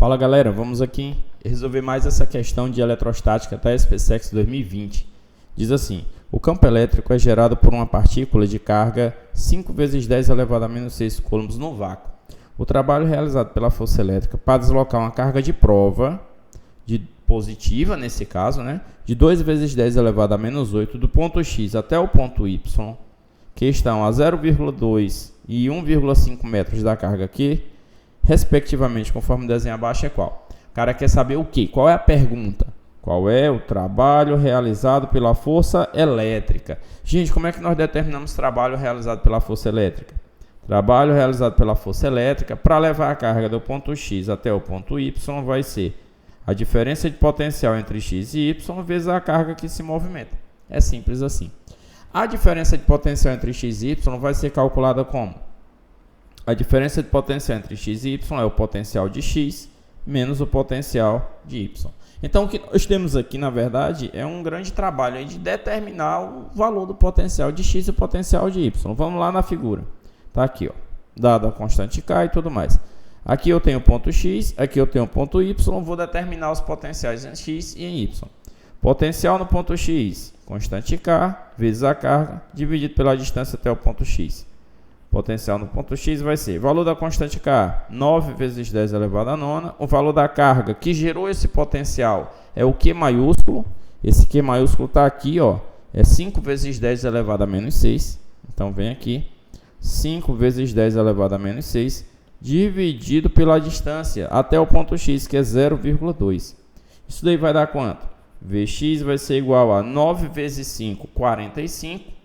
Fala galera, vamos aqui resolver mais essa questão de eletrostática da SpaceX 2020. Diz assim: o campo elétrico é gerado por uma partícula de carga 5 vezes 10 elevado a menos 6 coulombs no vácuo. O trabalho realizado pela força elétrica para deslocar uma carga de prova, positiva nesse caso, de 2 vezes 10 elevado a menos 8 do ponto X até o ponto Y, que estão a 0,2 e 1,5 metros da carga Q, respectivamente, conforme o desenho abaixo, é qual? O cara quer saber o quê? Qual é a pergunta? Qual é o trabalho realizado pela força elétrica? Gente, como é que nós determinamos trabalho realizado pela força elétrica? Trabalho realizado pela força elétrica para levar a carga do ponto X até o ponto Y vai ser a diferença de potencial entre X e Y vezes a carga que se movimenta. É simples assim. A diferença de potencial entre X e Y vai ser calculada como? A diferença de potencial entre X e Y é o potencial de X menos o potencial de Y. Então, o que nós temos aqui, na verdade, é um grande trabalho aí de determinar o valor do potencial de X e o potencial de Y. Vamos lá na figura. Está aqui, ó, dada a constante K e tudo mais. Aqui eu tenho o ponto X, aqui eu tenho o ponto Y. Vou determinar os potenciais em X e em Y. Potencial no ponto X, constante K, vezes a carga, dividido pela distância até o ponto X. Potencial no ponto X vai ser valor da constante K, 9 vezes 10 elevado a nona. O valor da carga que gerou esse potencial é o Q maiúsculo. Esse Q maiúsculo está aqui, ó, é 5 vezes 10 elevado a menos 6. Então, vem aqui, 5 vezes 10 elevado a menos 6, dividido pela distância até o ponto X, que é 0,2. Isso daí vai dar quanto? Vx vai ser igual a 9 vezes 5, 45.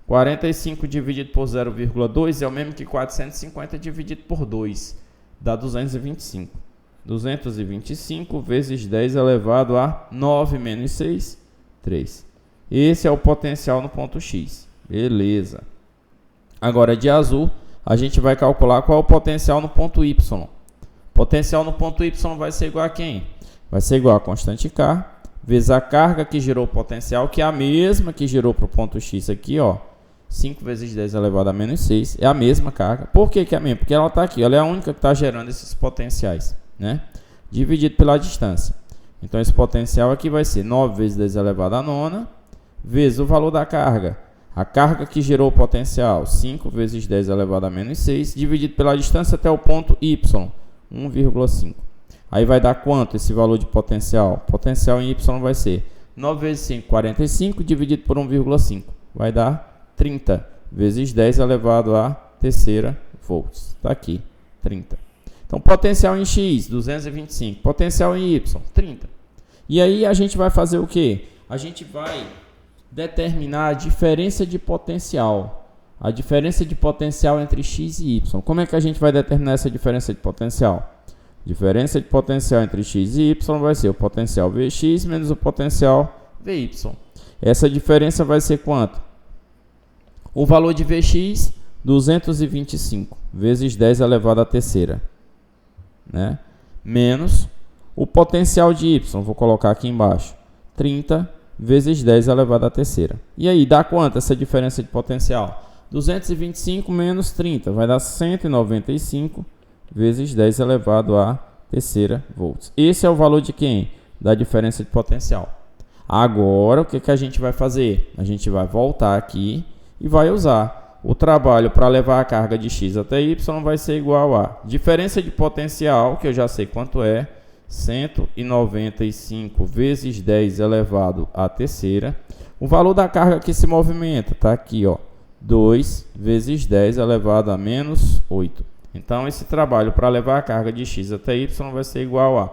45 dividido por 0,2 é o mesmo que 450 dividido por 2. Dá 225. 225 vezes 10 elevado a 9 menos 6, 3. Esse é o potencial no ponto X. Beleza. Agora, de azul, a gente vai calcular qual é o potencial no ponto Y. Potencial no ponto Y vai ser igual a quem? Vai ser igual a constante K vezes a carga que gerou o potencial, que é a mesma que gerou para o ponto X aqui, ó. 5 vezes 10 elevado a menos 6 é a mesma carga. Por que é a mesma? Porque ela está aqui, ela é a única que está gerando esses potenciais, dividido pela distância. Então, esse potencial aqui vai ser 9 vezes 10 elevado a nona, vezes o valor da carga. A carga que gerou o potencial, 5 vezes 10 elevado a menos 6, dividido pela distância até o ponto Y, 1,5. Aí vai dar quanto esse valor de potencial? Potencial em Y vai ser 9 vezes 5, 45, dividido por 1,5. Vai dar 30 vezes 10 elevado a terceira volts. Está aqui, 30. Então, potencial em X, 225. Potencial em Y, 30. E aí, a gente vai fazer o quê? A gente vai determinar a diferença de potencial. A diferença de potencial entre X e Y. Como é que a gente vai determinar essa diferença de potencial? Diferença de potencial entre X e Y vai ser o potencial Vx menos o potencial Vy. Essa diferença vai ser quanto? O valor de Vx, 225 vezes 10 elevado à terceira, menos o potencial de Y, vou colocar aqui embaixo, 30 vezes 10 elevado à terceira. E aí, dá quanto essa diferença de potencial? 225 menos 30, vai dar 195 vezes 10 elevado à terceira volts. Esse é o valor de quem? Da diferença de potencial. Agora, o que a gente vai fazer? A gente vai voltar aqui e vai usar o trabalho para levar a carga de X até Y vai ser igual a diferença de potencial, que eu já sei quanto é, 195 vezes 10 elevado à terceira. O valor da carga que se movimenta está aqui, ó, 2 vezes 10 elevado a menos 8. Então, esse trabalho para levar a carga de X até Y vai ser igual a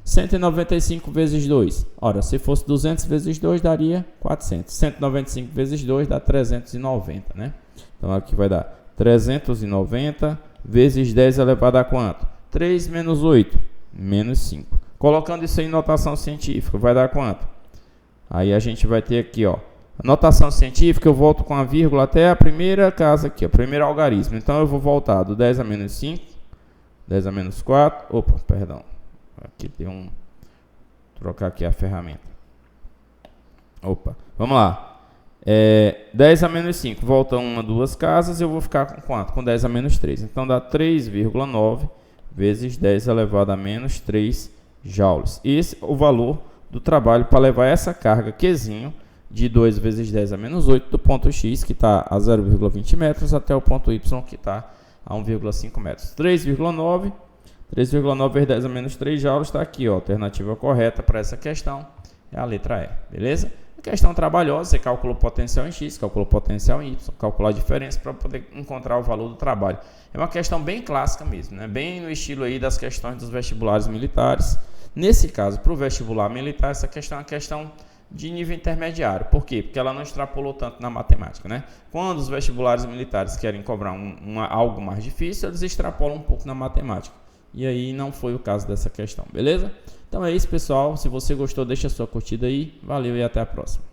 195 vezes 2. Ora, se fosse 200 vezes 2, daria 400. 195 vezes 2 dá 390, Então, aqui vai dar 390 vezes 10 elevado a quanto? 3 menos 8, menos 5. Colocando isso em notação científica, vai dar quanto? Aí, a gente vai ter aqui, ó, a notação científica, eu volto com a vírgula até a primeira casa aqui, o primeiro algarismo. Então, eu vou voltar do 10 a menos 5, 10 a menos 4, opa, perdão. Aqui tem trocar aqui a ferramenta. Opa, vamos lá. 10 a menos 5, volta uma, duas casas, eu vou ficar com quanto? Com 10 a menos 3. Então, dá 3,9 vezes 10 elevado a menos 3 joules. Esse é o valor do trabalho para levar essa carga Qzinho de 2 vezes 10 a menos 8 do ponto X, que está a 0,20 metros, até o ponto Y, que está a 1,5 metros. 3,9 vezes 10 a menos 3 joules está aqui, ó, a alternativa correta para essa questão é a letra E, beleza? A questão trabalhosa, você calculou potencial em X, calculou potencial em Y, calcular a diferença para poder encontrar o valor do trabalho. É uma questão bem clássica mesmo, né? Bem no estilo aí das questões dos vestibulares militares. Nesse caso, para o vestibular militar, essa questão é uma questão de nível intermediário. Por quê? Porque ela não extrapolou tanto na matemática, né? Quando os vestibulares militares querem cobrar algo mais difícil, eles extrapolam um pouco na matemática. E aí não foi o caso dessa questão, beleza? Então é isso, pessoal. Se você gostou, deixa a sua curtida aí. Valeu e até a próxima.